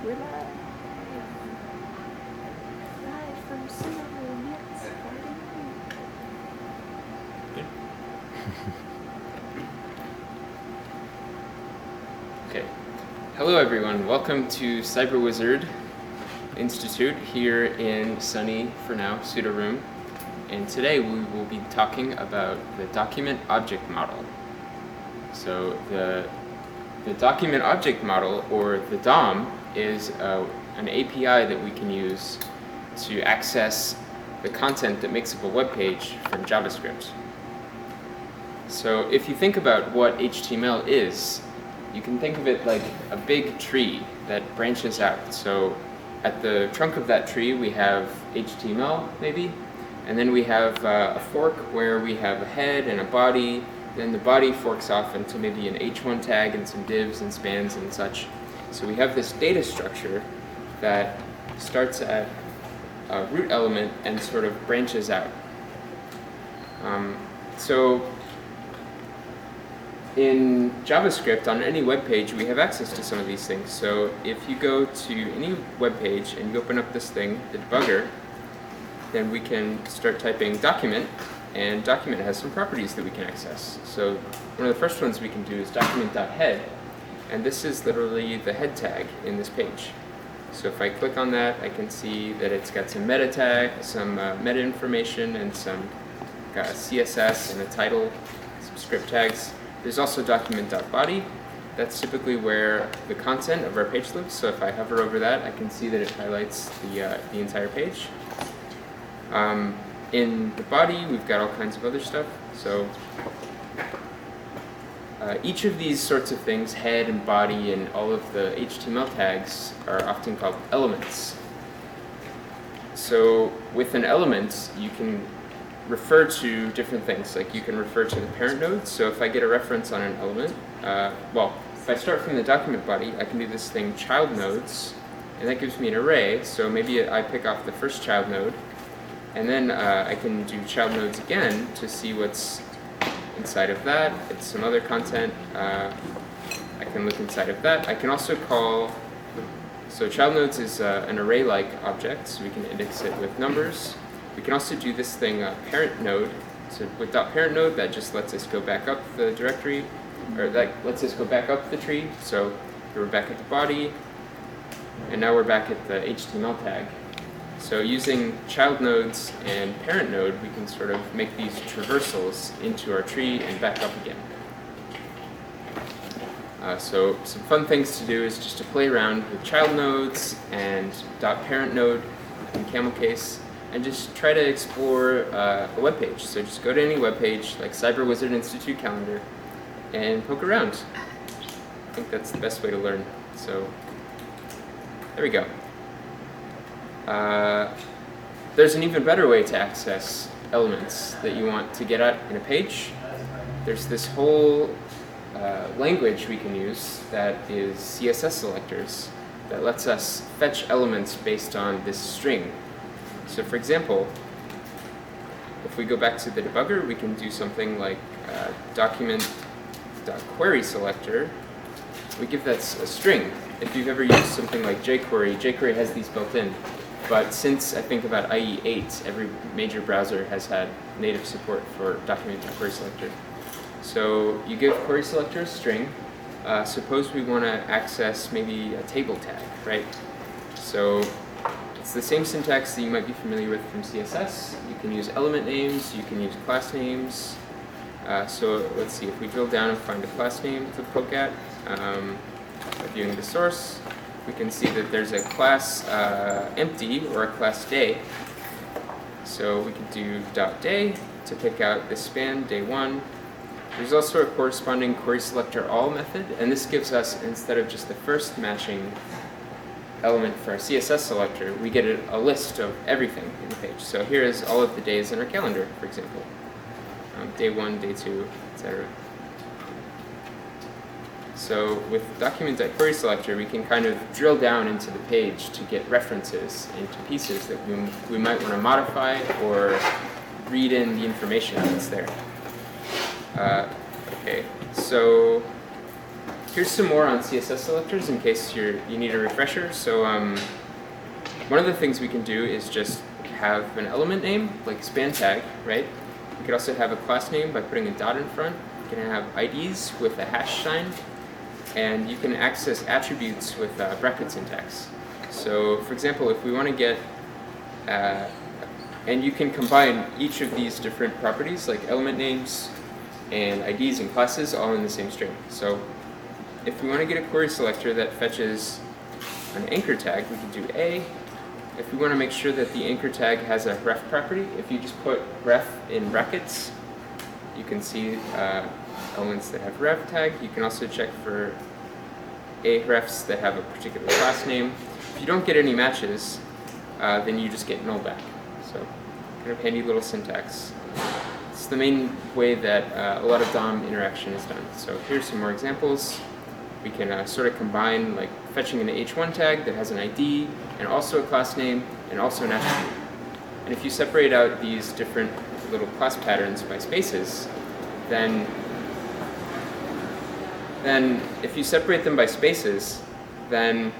We're live. Live from Singapore, yes. Okay. Hello everyone, welcome to Cyber Wizard Institute here in sunny, for now, pseudo room. And today we will be talking about the document object model. So the document object model, or the DOM, is an API that we can use to access the content that makes up a web page from JavaScript. So if you think about what HTML is, you can think of it like a big tree that branches out. So at the trunk of that tree we have HTML maybe, and then we have a fork where we have a head and a body. Then the body forks off into maybe an h1 tag and some divs and spans and such. So we have this data structure that starts at a root element and sort of branches out. So in JavaScript, on any web page, we have access to some of these things. So if you go to any web page and you open up this thing, the debugger, then we can start typing document, and document has some properties that we can access. So one of the first ones we can do is document.head, and this is literally the head tag in this page. So if I click on that, I can see that it's got some meta tag, some meta information, and some CSS and a title, some script tags. There's also document.body. That's typically where the content of our page lives. So if I hover over that, I can see that it highlights the entire page. In the body, we've got all kinds of other stuff. So each of these sorts of things, head and body and all of the HTML tags, are often called elements. So with an element, you can refer to different things. Like you can refer to the parent node. So if I get a reference on an element, if I start from the document body, I can do this thing child nodes, and that gives me an array. So maybe I pick off the first child node, and then I can do child nodes again to see what's inside of that. It's some other content. I can look inside of that. I can also call, so child nodes is an array-like object, so we can index it with numbers. We can also do this thing, parent node. So with .parent node, that just lets us go back up the directory, or that lets us go back up the tree. So here we're back at the body, and now we're back at the HTML tag. So using child nodes and parent node, we can sort of make these traversals into our tree and back up again. So some fun things to do is just to play around with child nodes and .parent node in camel case, and just try to explore a web page. So just go to any web page, like Cyber Wizard Institute calendar, and poke around. I think that's the best way to learn. So there we go. There's an even better way to access elements that you want to get at in a page. There's this whole language we can use that is CSS selectors that lets us fetch elements based on this string. So for example, if we go back to the debugger, we can do something like document.query selector. We give that a string. If you've ever used something like jQuery, jQuery has these built in. But since I think about IE 8, every major browser has had native support for document.query selector. So you give query selector a string. Suppose we want to access maybe a table tag, right? So it's the same syntax that you might be familiar with from CSS. You can use element names, you can use class names. So let's see, if we drill down and find a class name to poke at, by viewing the source, we can see that there's a class empty or a class day. So we can do .day to pick out the span, day 1. There's also a corresponding query selector all method, and this gives us, instead of just the first matching element for our CSS selector, we get a list of everything in the page. So here is all of the days in our calendar, for example. Day 1, day 2, etc. So with document.query selector, we can kind of drill down into the page to get references into pieces that we might want to modify or read in the information that's there. Okay, so here's some more on CSS selectors in case you need a refresher. So one of the things we can do is just have an element name, like span tag, right? We could also have a class name by putting a dot in front. You can have IDs with a hash sign, and you can access attributes with bracket syntax. So for example, if we want to get, and you can combine each of these different properties, like element names and IDs and classes, all in the same string. So if we want to get a query selector that fetches an anchor tag, we can do A. If we want to make sure that the anchor tag has a ref property, if you just put ref in brackets, you can see elements that have ref tag. You can also check for arefs that have a particular class name. If you don't get any matches, then you just get null back. So kind of handy little syntax. It's the main way that a lot of DOM interaction is done. So here's some more examples. We can sort of combine like fetching an h1 tag that has an ID and also a class name and also an attribute. And if you separate out these different little class patterns by spaces, then if you separate them by spaces, then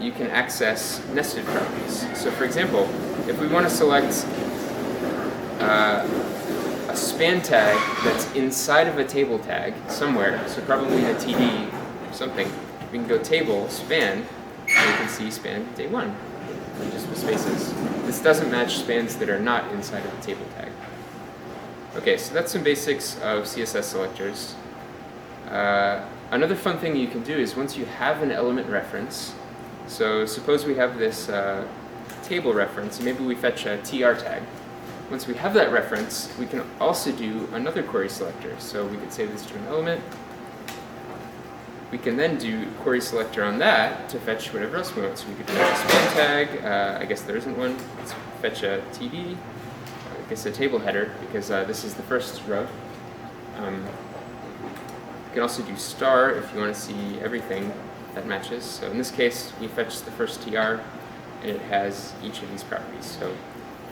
you can access nested properties. So for example, if we want to select a span tag that's inside of a table tag somewhere, so probably a TD or something, we can go table span, and you can see span day 1, just with spaces. This doesn't match spans that are not inside of a table tag. Okay, so that's some basics of CSS selectors. Another fun thing you can do is once you have an element reference, so suppose we have this table reference, and maybe we fetch a tr tag. Once we have that reference, we can also do another query selector. So we could save this to an element. We can then do query selector on that to fetch whatever else we want. So we could fetch a span tag. I guess there isn't one. Let's fetch a TD. I guess a table header, because this is the first row. You can also do star if you want to see everything that matches. So in this case, we fetch the first tr, and it has each of these properties. So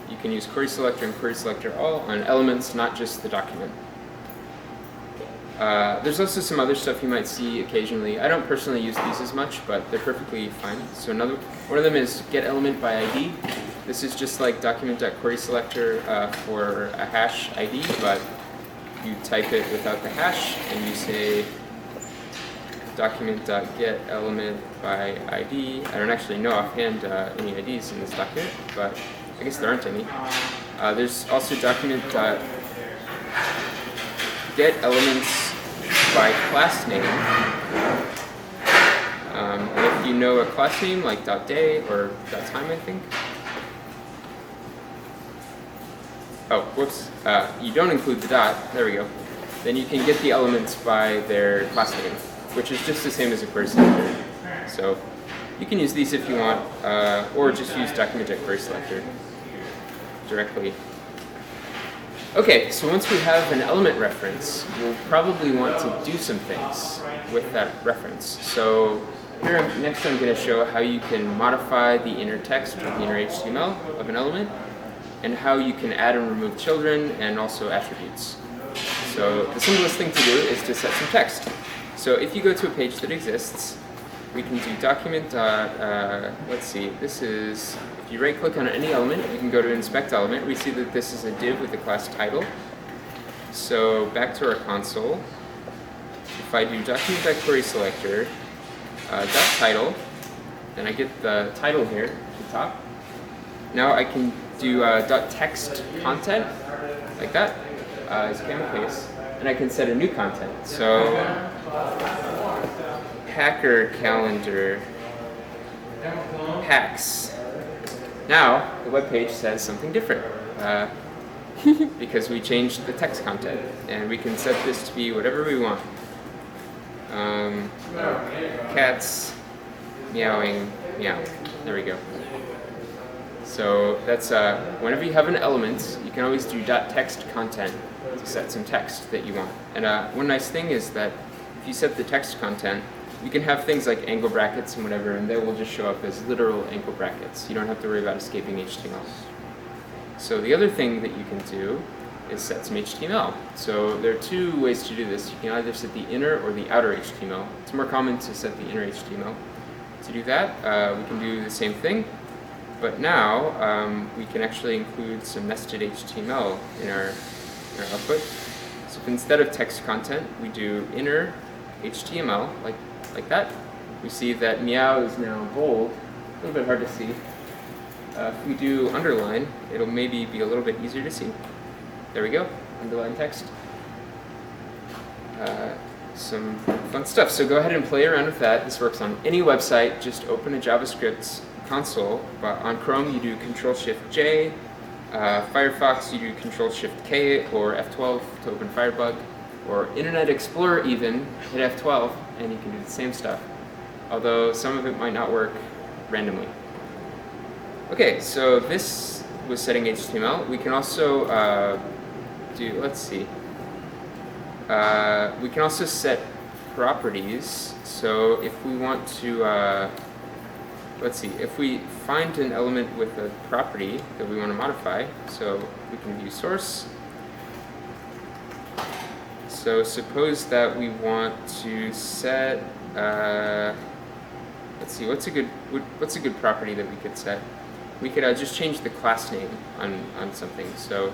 you can use query selector and query selector all on elements, not just the document. There's also some other stuff you might see occasionally. I don't personally use these as much, but they're perfectly fine. So one of them is get element by ID. This is just like document.querySelector for a hash ID, but you type it without the hash, and you say document.getElement by ID. I don't actually know offhand any IDs in this document, but I guess there aren't any. There's also document.getElements by class name. And if you know a class name like .day or .time, I think. Oh, whoops. You don't include the dot. There we go. Then you can get the elements by their class name, which is just the same as a query selector. So you can use these if you want, or just use document.querySelector directly. Okay, so once we have an element reference, we'll probably want to do some things with that reference. So here next I'm going to show how you can modify the inner text or the inner HTML of an element, and how you can add and remove children and also attributes. So the simplest thing to do is to set some text. So if you go to a page that exists, we can do document. Let's see, this is, if you right click on any element, you can go to inspect element. We see that this is a div with the class title. So back to our console. If I do document.querySelector .title, then I get the title here at the top. Now I can do .text content, like that, as camel case, and I can set a new content. So hacker calendar hacks. Now the web page says something different because we changed the text content, and we can set this to be whatever we want. Cats meowing meow. There we go. So that's whenever you have an element, you can always do .text content to set some text that you want. And one nice thing is that if you set the text content, you can have things like angle brackets and whatever, and they will just show up as literal angle brackets. You don't have to worry about escaping HTML. So the other thing that you can do is set some HTML. So there are two ways to do this. You can either set the inner or the outer HTML. It's more common to set the inner HTML. To do that, we can do the same thing, but now we can actually include some nested HTML in our output. So if instead of text content, we do inner HTML, like that, we see that meow is now bold. A little bit hard to see. If we do underline, it'll maybe be a little bit easier to see. There we go, underline text. Some fun stuff. So go ahead and play around with that. This works on any website. Just open a JavaScript console. But on Chrome, you do Control-Shift-J. Firefox, you do Control-Shift-K or F12 to open Firebug. Or Internet Explorer even, hit F12, and you can do the same stuff. Although some of it might not work randomly. Okay, so this was setting HTML. We can also let's see. We can also set properties. So if we want to, let's see, if we find an element with a property that we want to modify, so we can view source. So suppose that we want to set, let's see, what's a good property that we could set? We could just change the class name on something. So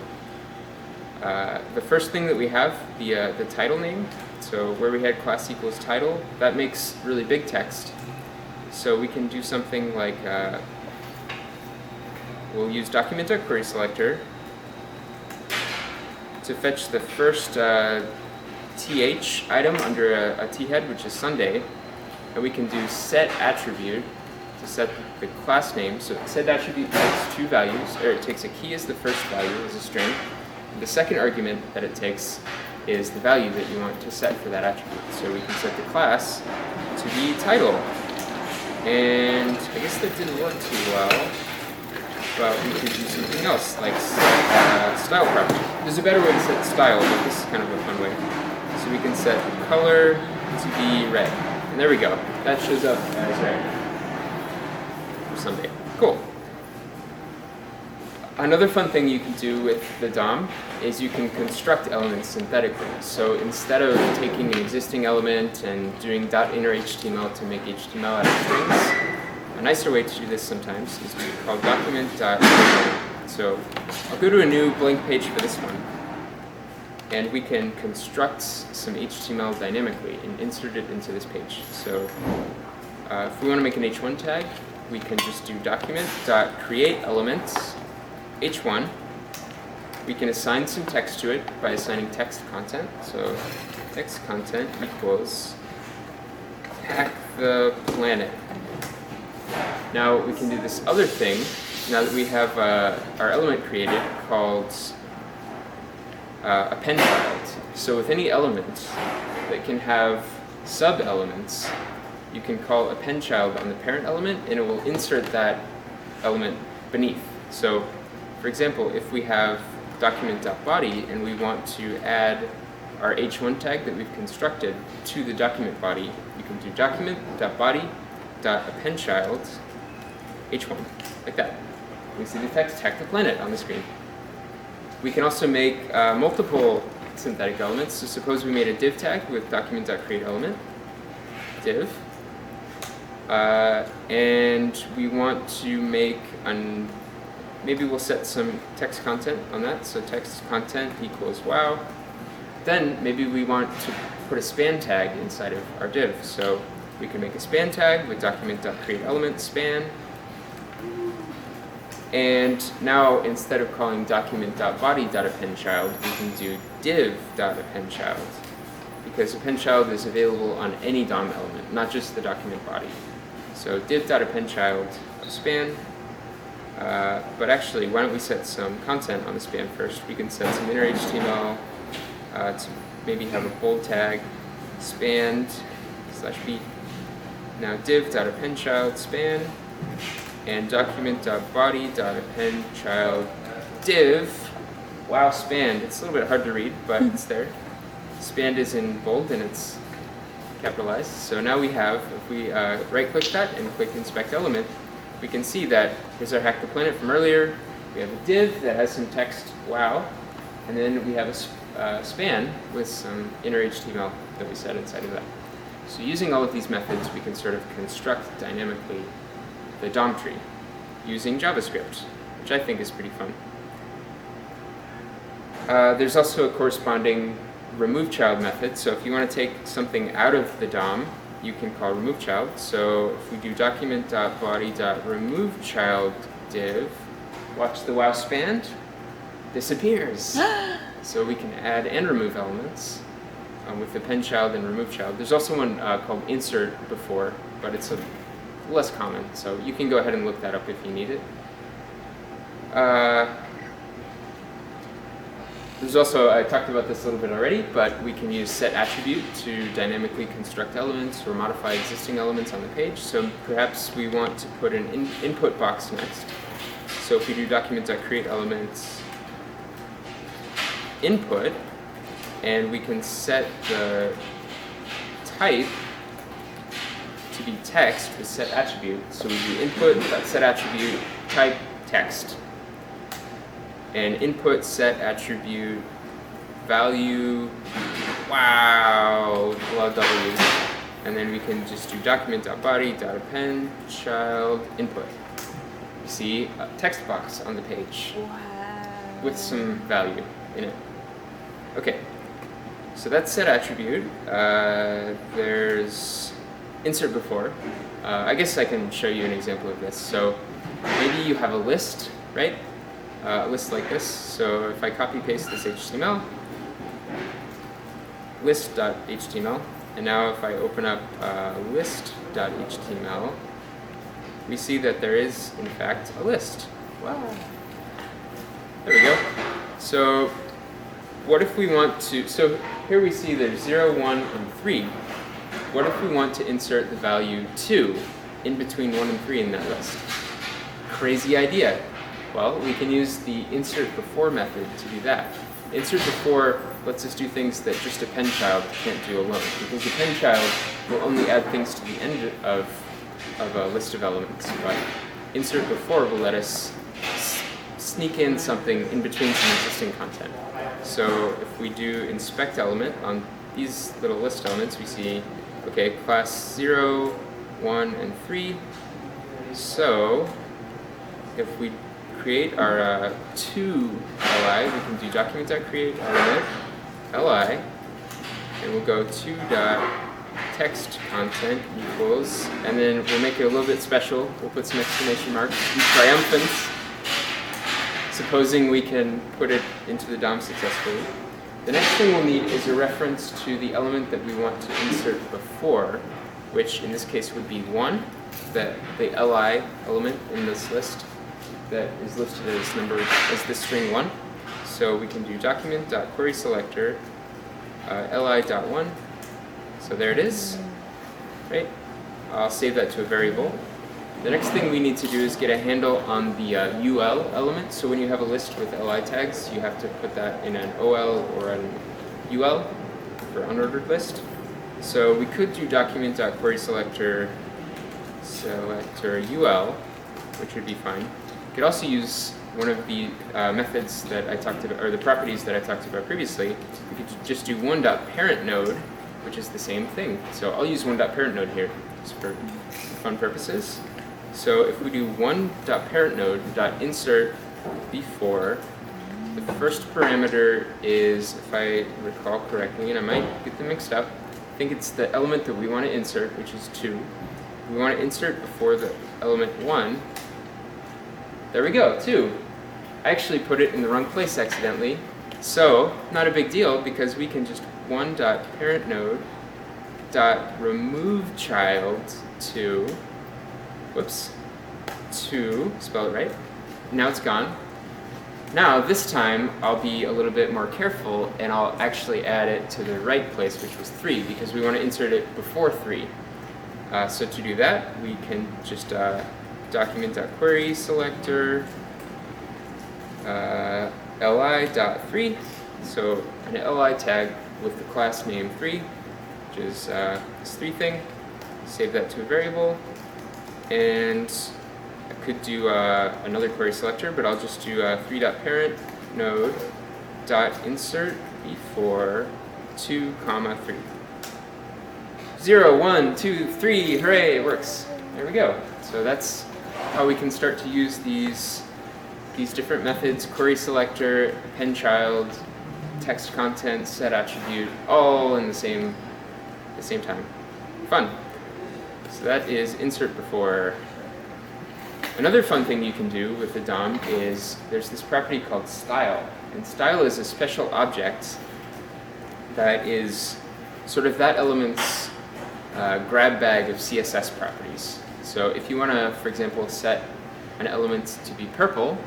the first thing that we have, the title name, so where we had class equals title, that makes really big text. So we can do something like, we'll use document.query selector to fetch the first th item under a t-head, which is Sunday, and we can do set attribute to set the class name. So set attribute takes two values, or it takes a key as the first value as a string. The second argument that it takes is the value that you want to set for that attribute. So we can set the class to be title. And I guess that didn't work too well, but we could do something else, like set style property. There's a better way to set style, but this is kind of a fun way. So we can set the color to be red. And there we go. That shows up as red for Sunday. Cool. Another fun thing you can do with the DOM is you can construct elements synthetically. So instead of taking an existing element and doing .innerHTML to make HTML out of strings, a nicer way to do this sometimes is we call document.create. So I'll go to a new blank page for this one, and we can construct some HTML dynamically and insert it into this page. So if we want to make an h1 tag, we can just do document.createElements h1. We can assign some text to it by assigning text content. So text content equals hack the planet. Now we can do this other thing, now that we have our element created, called append child. So with any element that can have sub-elements, you can call append child on the parent element, and it will insert that element beneath. So for example, if we have document.body and we want to add our h1 tag that we've constructed to the document body, you can do document.body.append child h1, like that. We see the text hack the planet on the screen. We can also make multiple synthetic elements. So suppose we made a div tag with document.createElement, div, and we want to make maybe we'll set some text content on that. So text content equals wow. Then maybe we want to put a span tag inside of our div. So we can make a span tag with document.createElement span. And now instead of calling document.body.append child, we can do div.append child, because append child is available on any DOM element, not just the document body. So div.append child of span. But actually, why don't we set some content on the span first? We can set some inner HTML to maybe have a bold tag, span/b. Now div.append child span, and document.body.append child div. Wow, spanned. It's a little bit hard to read, but it's there. Spanned is in bold and it's capitalized. So now we have, if we right-click that and click inspect element, we can see that here's our hack the planet from earlier. We have a div that has some text, wow, And then we have a span with some inner HTML that we set inside of that. So using all of these methods, we can sort of construct dynamically the DOM tree using JavaScript, which I think is pretty fun. There's also a corresponding remove child method. So if you want to take something out of the DOM, you can call remove child. So if we do document.body.removeChild div, watch the wow span disappears. So we can add and remove elements with the pen child and remove child. There's also one called insert before, but it's less common. So you can go ahead and look that up if you need it. There's also, I talked about this a little bit already, but we can use set attribute to dynamically construct elements or modify existing elements on the page. So perhaps we want to put an input box next. So if we do document.createElements input, and we can set the type to be text with set attribute. So we do input.set attribute type text. And input set attribute value, wow, a lot of W's. And then we can just do document.body.append child input. You see a text box on the page with some value in it. Okay, so that's set attribute. There's insert before. I guess I can show you an example of this. So maybe you have a list, right? A list like this. So if I copy paste this HTML, list.html, and now if I open up list.html, we see that there is in fact a list. Wow. There we go. So what if we want to, so here we see there's 0, 1, and 3. What if we want to insert the value 2 in between 1 and 3 in that list? Crazy idea. Well, we can use the insert before method to do that. Insert before lets us do things that just a pen child can't do alone, because the pen child will only add things to the end of a list of elements, but insert before will let us sneak in something in between some existing content. So if we do inspect element on these little list elements, we see, okay, class 0, 1, and 3. So if we create our 2 li, we can do document.createElement li, and we'll go 2.textContent equals, and then we'll make it a little bit special. We'll put some exclamation marks, be triumphant, supposing we can put it into the DOM successfully. The next thing we'll need is a reference to the element that we want to insert before, which in this case would be 1, the li element in this list that is listed as as the string 1. So we can do document.querySelector li.1. So there it is, right? I'll save that to a variable. The next thing we need to do is get a handle on the ul element. So when you have a list with li tags, you have to put that in an ol or an ul for unordered list. So we could do document.querySelector ul, which would be fine. You could also use one of the methods that I talked about, or the properties that I talked about previously. We could just do one.parentNode, which is the same thing. So I'll use one.parentNode node here, just for fun purposes. So if we do one.parentNode.insert before, the first parameter is, if I recall correctly, and I might get them mixed up, I think it's the element that we want to insert, which is 2. We want to insert before the element 1. There we go, 2. I actually put it in the wrong place accidentally. So, not a big deal, because we can just one.parentNode.removeChild to, whoops, 2, spell it right. Now it's gone. Now, this time, I'll be a little bit more careful, and I'll actually add it to the right place, which was 3, because we want to insert it before 3. So to do that, we can just document.querySelector li.3, so an li tag with the class name 3, which is this 3 thing. Save that to a variable, and I could do another query selector, but I'll just do 3.parentNode dot insert before 2, 3. 0, 1, 2, 3, hooray, it works. There we go. So that's how we can start to use these different methods: query selector, append child, text content, set attribute, all in the same time. Fun. So that is insert before. Another fun thing you can do with the DOM is there's this property called style. And style is a special object that is sort of that element's grab bag of CSS properties. So if you want to, for example, set an element to be purple,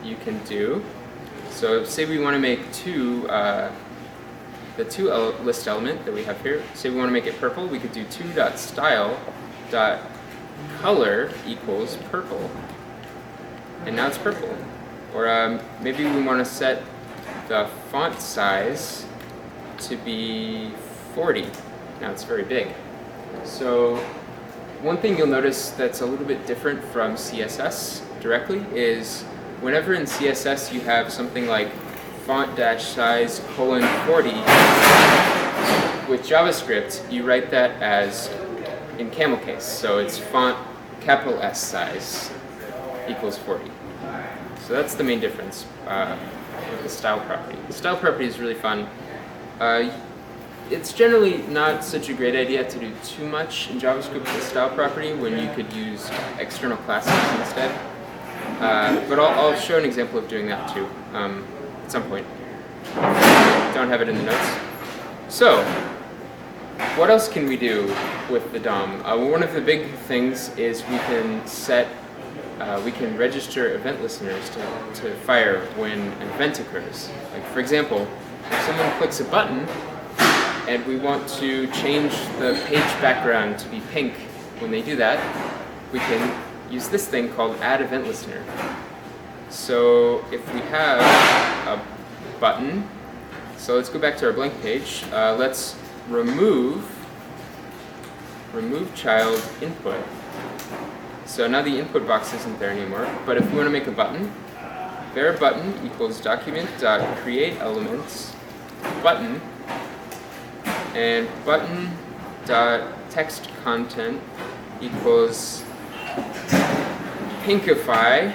you can do, so say we want to make the to list element that we have here, say we want to make it purple, we could do to.style.color equals purple. And now it's purple. Or maybe we want to set the font size to be 40. Now it's very big. So one thing you'll notice that's a little bit different from CSS directly is whenever in CSS you have something like font-size : 40, with JavaScript you write that as in camel case. So it's font capital S size equals 40. So that's the main difference with the style property. The style property is really fun. It's generally not such a great idea to do too much in JavaScript with the style property when you could use external classes instead. But I'll show an example of doing that too at some point. Don't have it in the notes. So, what else can we do with the DOM? Well, one of the big things is we can register event listeners to fire when an event occurs. Like for example, if someone clicks a button and we want to change the page background to be pink when they do that, we can use this thing called add event listener. So if we have a button, so let's go back to our blank page. Let's remove child input. So now the input box isn't there anymore, but if we want to make a button, var button equals document.createElements button, and button.text content equals pinkify.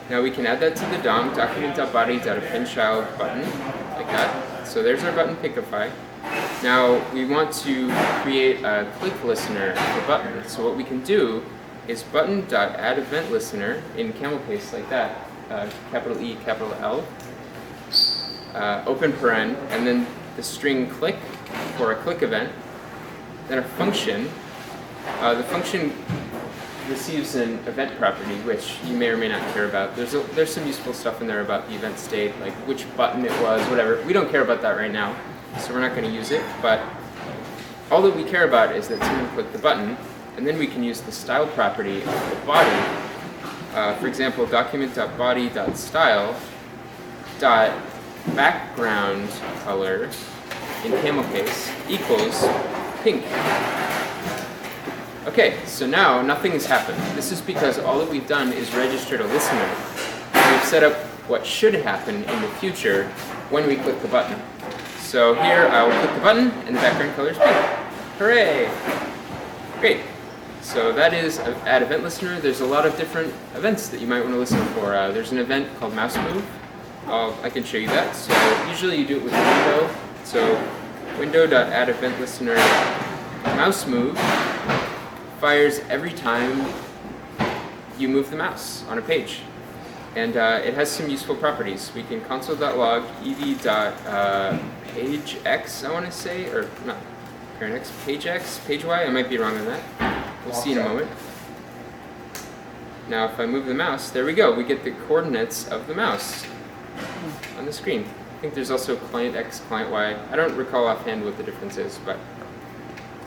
Now we can add that to the DOM, document.body.appendChild button, like that. So there's our button pinkify. Now we want to create a click listener for button. So what we can do is button.addEventListener in camel case like that, capital E, capital L, open paren, and then the string click for a click event, then a function. The function receives an event property, which you may or may not care about. There's some useful stuff in there about the event state, like which button it was, whatever. We don't care about that right now, so we're not going to use it, but all that we care about is that someone clicked the button, and then we can use the style property of the body. For example, document.body.style.background color in camel case equals pink. Okay, so now nothing has happened. This is because all that we've done is registered a listener. We've set up what should happen in the future when we click the button. So here I will click the button and the background color is pink. Hooray! Great. So that is add event listener. There's a lot of different events that you might want to listen for. There's an event called mouse move. I can show you that. So usually you do it with window. So window.addEventListener mouse move fires every time you move the mouse on a page. And it has some useful properties. We can console.log ev.pagex, I want to say, or not parent x, pagex, page y, I might be wrong on that. We'll see in a moment. Now if I move the mouse, there we go, we get the coordinates of the mouse on the screen. I think there's also client x, client y. I don't recall offhand what the difference is, but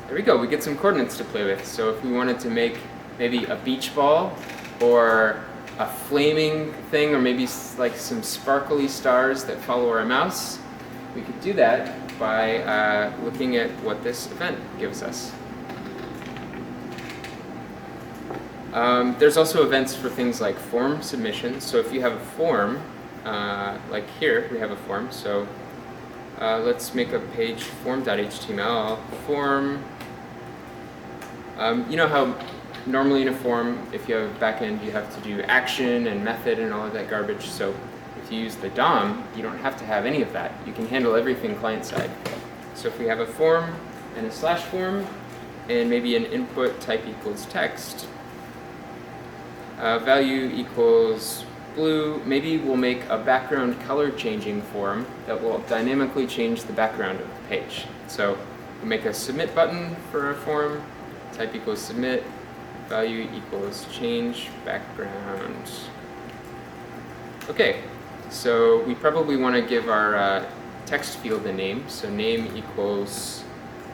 there we go, we get some coordinates to play with. So if we wanted to make maybe a beach ball, or a flaming thing, or maybe like some sparkly stars that follow our mouse, we could do that by looking at what this event gives us. There's also events for things like form submission. So if you have a form like here, we have a form. So let's make a page form.html. Form, you know how normally in a form, if you have a backend, you have to do action and method and all of that garbage. So if you use the DOM, you don't have to have any of that. You can handle everything client-side. So if we have a form and a slash form, and maybe an input type equals text, value equals blue, maybe we'll make a background color changing form that will dynamically change the background of the page. So we'll make a submit button for our form, type equals submit, value equals change background. Okay, so we probably want to give our text field a name. So name equals,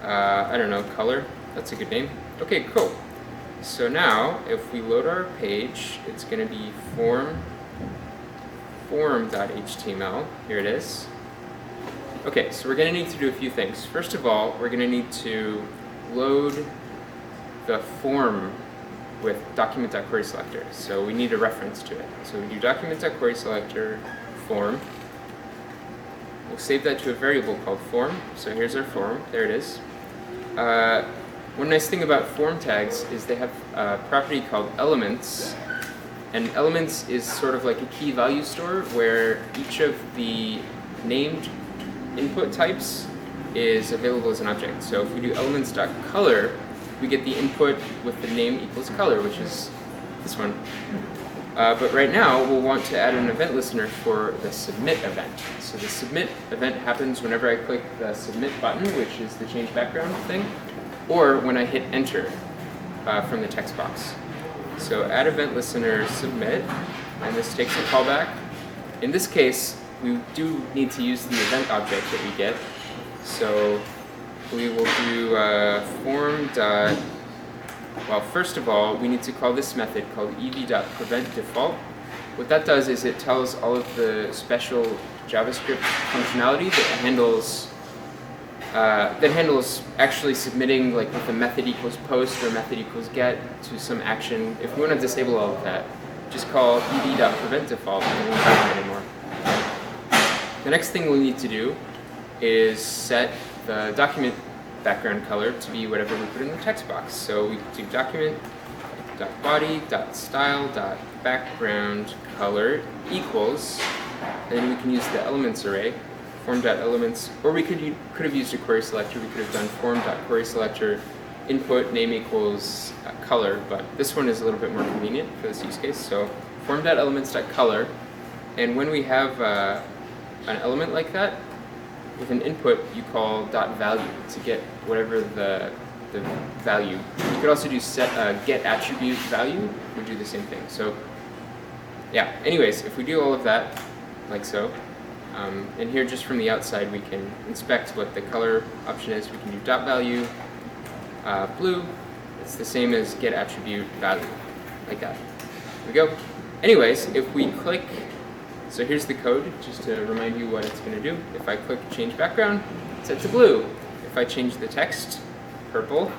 I don't know, color. That's a good name. Okay, cool. So now, if we load our page, it's going to be form.html. Here it is. Okay, so we're going to need to do a few things. First of all, we're going to need to load the form with document.querySelector. So we need a reference to it. So we do document.querySelector form. We'll save that to a variable called form. So here's our form. There it is. One nice thing about form tags is they have a property called elements. And elements is sort of like a key value store where each of the named input types is available as an object. So if we do elements.color, we get the input with the name equals color, which is this one. But right now, we'll want to add an event listener for the submit event. So the submit event happens whenever I click the submit button, which is the change background thing, or when I hit enter from the text box. So add event listener submit, and this takes a callback. In this case, we do need to use the event object that we get. So we will do form. Well, first of all, we need to call this method called ev.preventDefault. What that does is it tells all of the special JavaScript functionality that handles actually submitting, like with a method equals post or method equals get to some action. If we want to disable all of that, just call ev.preventDefault and it won't happen anymore. The next thing we'll need to do is set the document background color to be whatever we put in the text box. So we do document.body.style.background color equals, and then we can use the elements array, form.elements, or we could have used a query selector. We could have done form.querySelector input name equals color, but this one is a little bit more convenient for this use case. So form.elements.color, and when we have an element like that, with an input, you call .value to get whatever the value. You could also do get attribute value, would do the same thing. So yeah, anyways, if we do all of that, like so, and here just from the outside we can inspect what the color option is. We can do .value, blue, it's the same as get attribute value, like that. There we go. Anyways, if we click, so here's the code, just to remind you what it's going to do. If I click change background, it's set to blue. If I change the text, purple,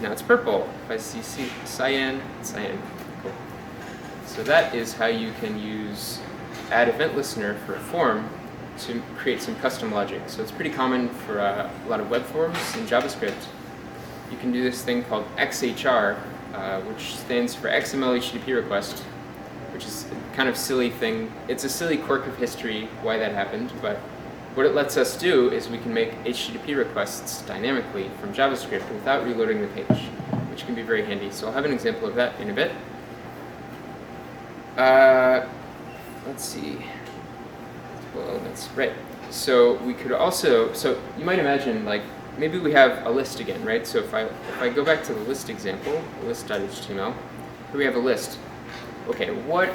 now it's purple. If I see cyan, it's cyan. Cool. So that is how you can use add event listener for a form to create some custom logic. So it's pretty common for a lot of web forms in JavaScript. You can do this thing called XHR, which stands for XML Httprequest, which is kind of silly thing. It's a silly quirk of history why that happened, but what it lets us do is we can make HTTP requests dynamically from JavaScript without reloading the page, which can be very handy. So I'll have an example of that in a bit. Let's see. Well, that's right. So we could also, so you might imagine, like, maybe we have a list again, right? So if I go back to the list example, list.html, here we have a list. Okay, what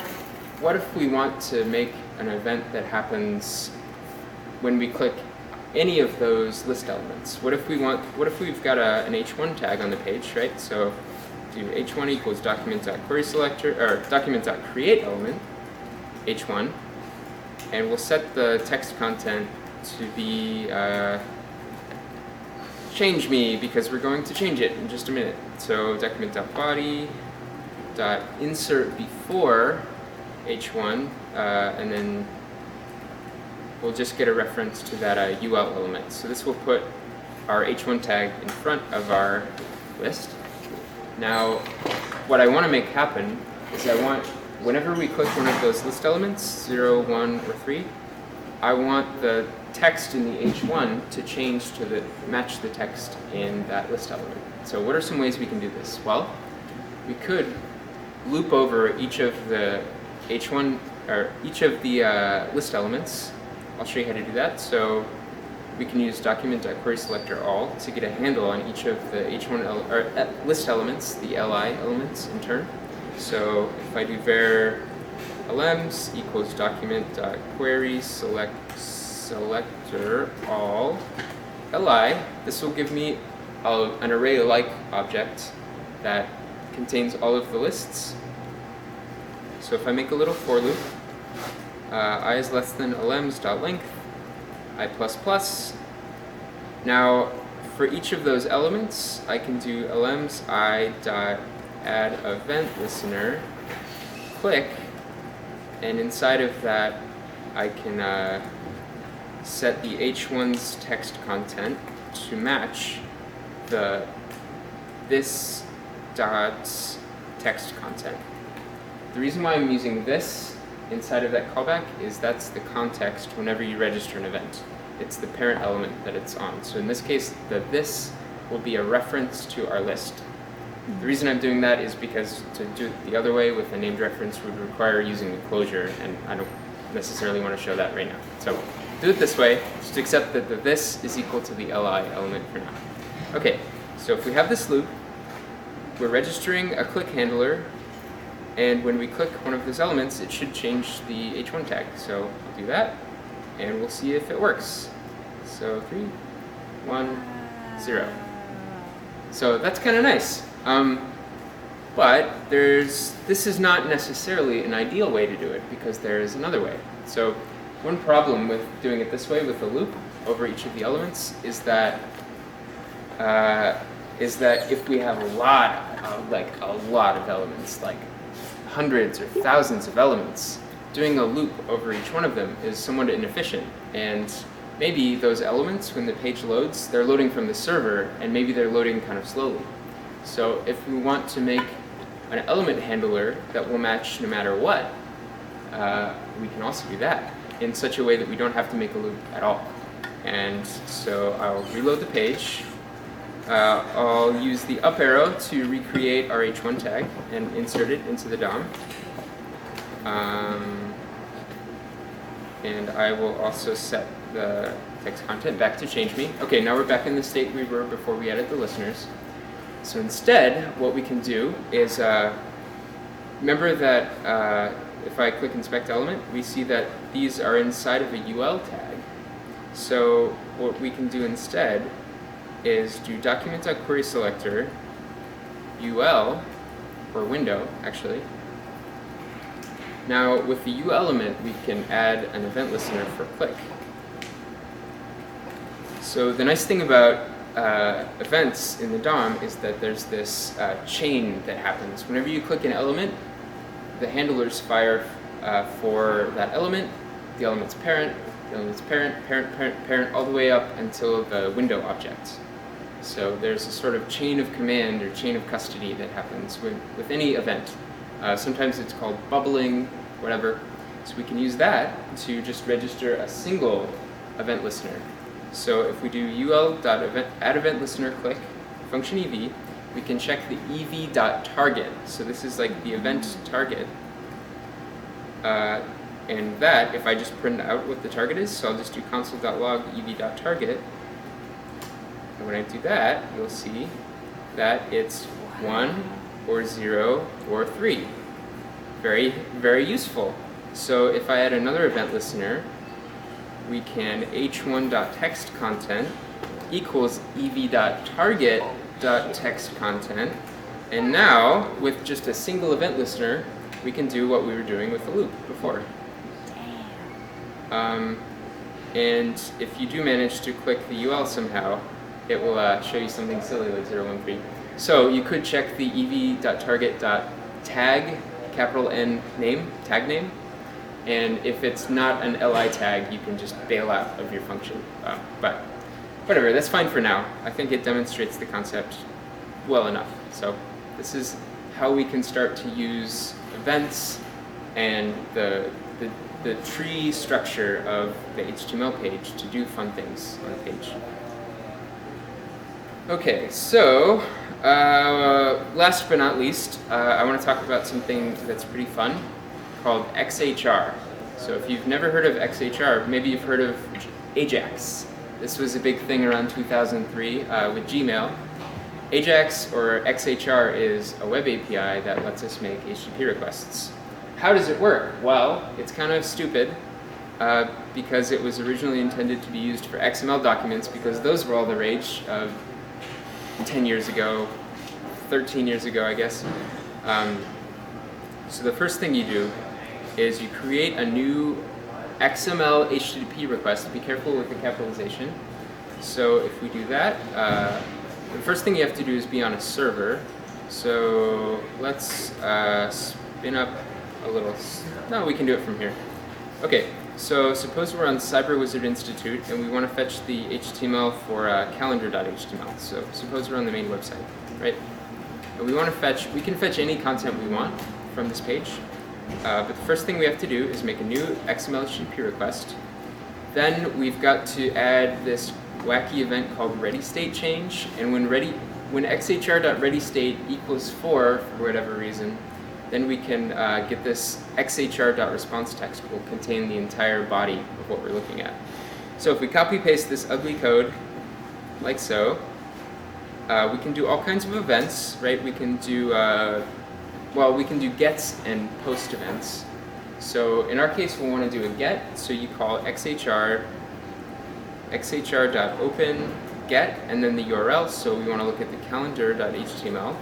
if we want to make an event that happens when we click any of those list elements? What if we've got an h1 tag on the page, right? So do h1 equals document.querySelector, or document.createElement, h1, and we'll set the text content to be change me, because we're going to change it in just a minute. So document.body.insert before h1, and then we'll just get a reference to that UL element. So this will put our h1 tag in front of our list. Now, what I want to make happen is I want, whenever we click one of those list elements, 0, 1, or 3, I want the text in the h1 to change to match the text in that list element. So what are some ways we can do this? Well, we could loop over each of the h1, or each of the list elements. I'll show you how to do that. So we can use document.querySelectorAll to get a handle on each of the h1 list elements, the li elements in turn. So if I do var lems equals document.querySelectorAll li, this will give me an array-like object that contains all of the lists. So if I make a little for loop, I is less than lems.length, I++. Now, for each of those elements, I can do lems I.add event listener, click, and inside of that, I can set the h1's text content to match this dot's text content. The reason why I'm using this inside of that callback is that's the context whenever you register an event. It's the parent element that it's on. So in this case, this will be a reference to our list. The reason I'm doing that is because to do it the other way with a named reference would require using the closure, and I don't necessarily want to show that right now. So do it this way, just accept that the this is equal to the li element for now. Okay, so if we have this loop, we're registering a click handler, and when we click one of those elements, it should change the h1 tag. So I'll do that, and we'll see if it works. So 3, 1, 0. So that's kind of nice. But this is not necessarily an ideal way to do it, because there is another way. So one problem with doing it this way with a loop over each of the elements is that if we have a lot of elements, like hundreds or thousands of elements, doing a loop over each one of them is somewhat inefficient. And maybe those elements, when the page loads, they're loading from the server, and maybe they're loading kind of slowly. So if we want to make an element handler that will match no matter what, we can also do that in such a way that we don't have to make a loop at all. And so I'll reload the page. I'll use the up arrow to recreate our h1 tag and insert it into the DOM. And I will also set the text content back to change me. Okay, now we're back in the state we were before we added the listeners. So instead, what we can do is, remember that if I click inspect element, we see that these are inside of a UL tag. So what we can do instead is do document.querySelector UL, or window actually. Now with the UL element, we can add an event listener for click. So the nice thing about events in the DOM is that there's this chain that happens. Whenever you click an element, the handlers fire for that element, the element's parent, the element's parent, parent, parent, parent, all the way up until the window object. So there's a sort of chain of command or chain of custody that happens with any event. Sometimes it's called bubbling, whatever. So we can use that to just register a single event listener. So if we do ul.add event listener click function ev, we can check the ev.target. So this is like the event target. And that, if I just print out what the target is, so I'll just do console.log ev.target. And when I do that, you'll see that it's 1 or 0 or 3. Very, very useful. So if I add another event listener, we can h1.textContent equals ev.target.textContent. And now, with just a single event listener, we can do what we were doing with the loop before. And if you do manage to click the UL somehow, it will show you something silly like 013. So you could check the ev.target.tag, capital N name, tag name, And if it's not an li tag, you can just bail out of your function. But whatever, that's fine for now. I think it demonstrates the concept well enough. So this is how we can start to use events and the tree structure of the HTML page to do fun things on a page. Okay, so last but not least, I want to talk about something that's pretty fun called XHR. So if you've never heard of XHR, maybe you've heard of Ajax. This was a big thing around 2003 with Gmail. Ajax, or XHR, is a web API that lets us make HTTP requests. How does it work? Well, it's kind of stupid because it was originally intended to be used for XML documents because those were all the rage of 10 years ago, 13 years ago, I guess. So the first thing you do is you create a new XML HTTP request. Be careful with the capitalization. So if we do that, the first thing you have to do is be on a server. So let's spin up a little. No, we can do it from here. Okay, so suppose we're on Cyber Wizard Institute and we want to fetch the HTML for calendar.html. So suppose we're on the main website, right? And we want to fetch, we can fetch any content we want from this page. But the first thing we have to do is make a new XML HTTP request. Then we've got to add this wacky event called readyStateChange. And when xhr.readystate equals 4 for whatever reason, then we can get this xhr.responseText will contain the entire body of what we're looking at. So if we copy paste this ugly code like so, we can do all kinds of events, right? We can do we can do gets and post events. So in our case, we'll want to do a get. So you call xhr.open get, and then the URL. So we want to look at the calendar.html.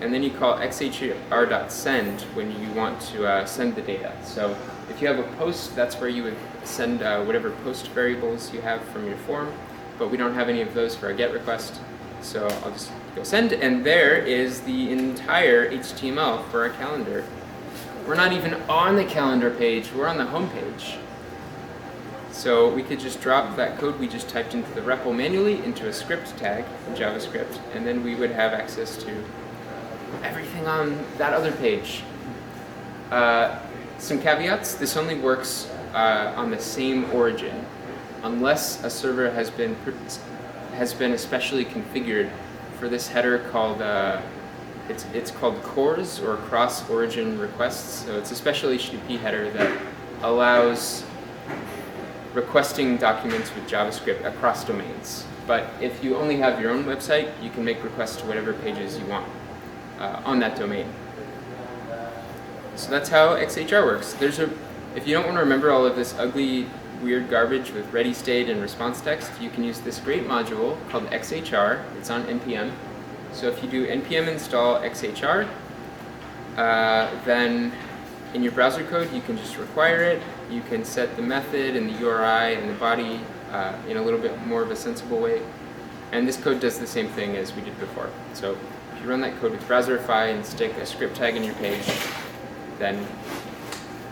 And then you call xhr.send when you want to send the data. So if you have a post, that's where you would send whatever post variables you have from your form. But we don't have any of those for a get request. So I'll just go send, and there is the entire HTML for our calendar. We're not even on the calendar page, we're on the home page. So we could just drop that code we just typed into the REPL manually into a script tag in JavaScript, and then we would have access to everything on that other page. Some caveats: this only works on the same origin, unless a server has been especially configured for this header called it's called CORS, or cross origin requests. So it's a special HTTP header that allows requesting documents with JavaScript across domains. But if you only have your own website, you can make requests to whatever pages you want on that domain. So that's how XHR works. If you don't want to remember all of this ugly, weird garbage with ready state and response text, you can use this great module called XHR. It's on npm. So if you do npm install XHR, then in your browser code you can just require it. You can set the method and the URI and the body in a little bit more of a sensible way. And this code does the same thing as we did before. So if you run that code with Browserify and stick a script tag in your page, then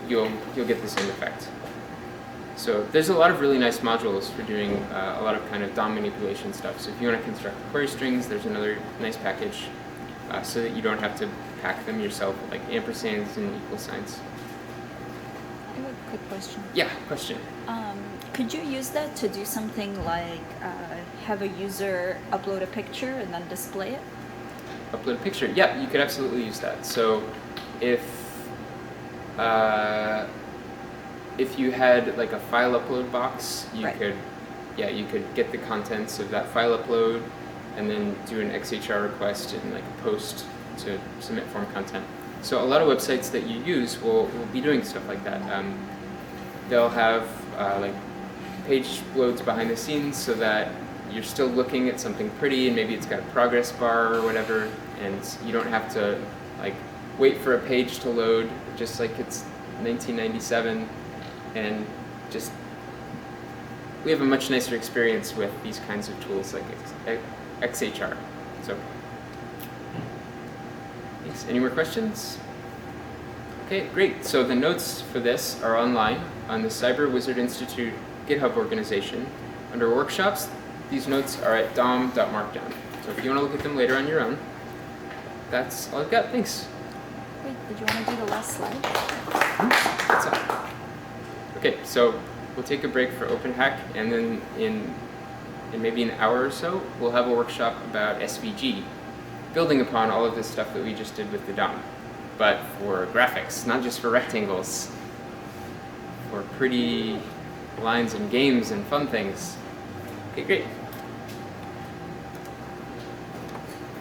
you'll get the same effect. So there's a lot of really nice modules for doing a lot of kind of DOM manipulation stuff. So if you want to construct query strings, there's another nice package so that you don't have to pack them yourself, like ampersands and equal signs. I have a quick question. Yeah, question. Could you use that to do something like have a user upload a picture and then display it? Upload a picture? Yeah, you could absolutely use that. So if you had like a file upload box, you could get the contents of that file upload and then do an XHR request and like a post to submit form content. So a lot of websites that you use will be doing stuff like that. They'll have like page loads behind the scenes so that you're still looking at something pretty and maybe it's got a progress bar or whatever, and you don't have to like wait for a page to load just like it's 1997, and just we have a much nicer experience with these kinds of tools like XHR. So thanks. Any more questions? Okay, great. So the notes for this are online on the Cyber Wizard Institute GitHub organization. Under workshops, these notes are at dom.markdown. So if you want to look at them later on your own, that's all I've got. Thanks. Wait, did you want to do the last slide? That's all. Okay, so we'll take a break for OpenHack, and then in maybe an hour or so, we'll have a workshop about SVG, building upon all of this stuff that we just did with the DOM, but for graphics, not just for rectangles, for pretty lines and games and fun things. Okay, great.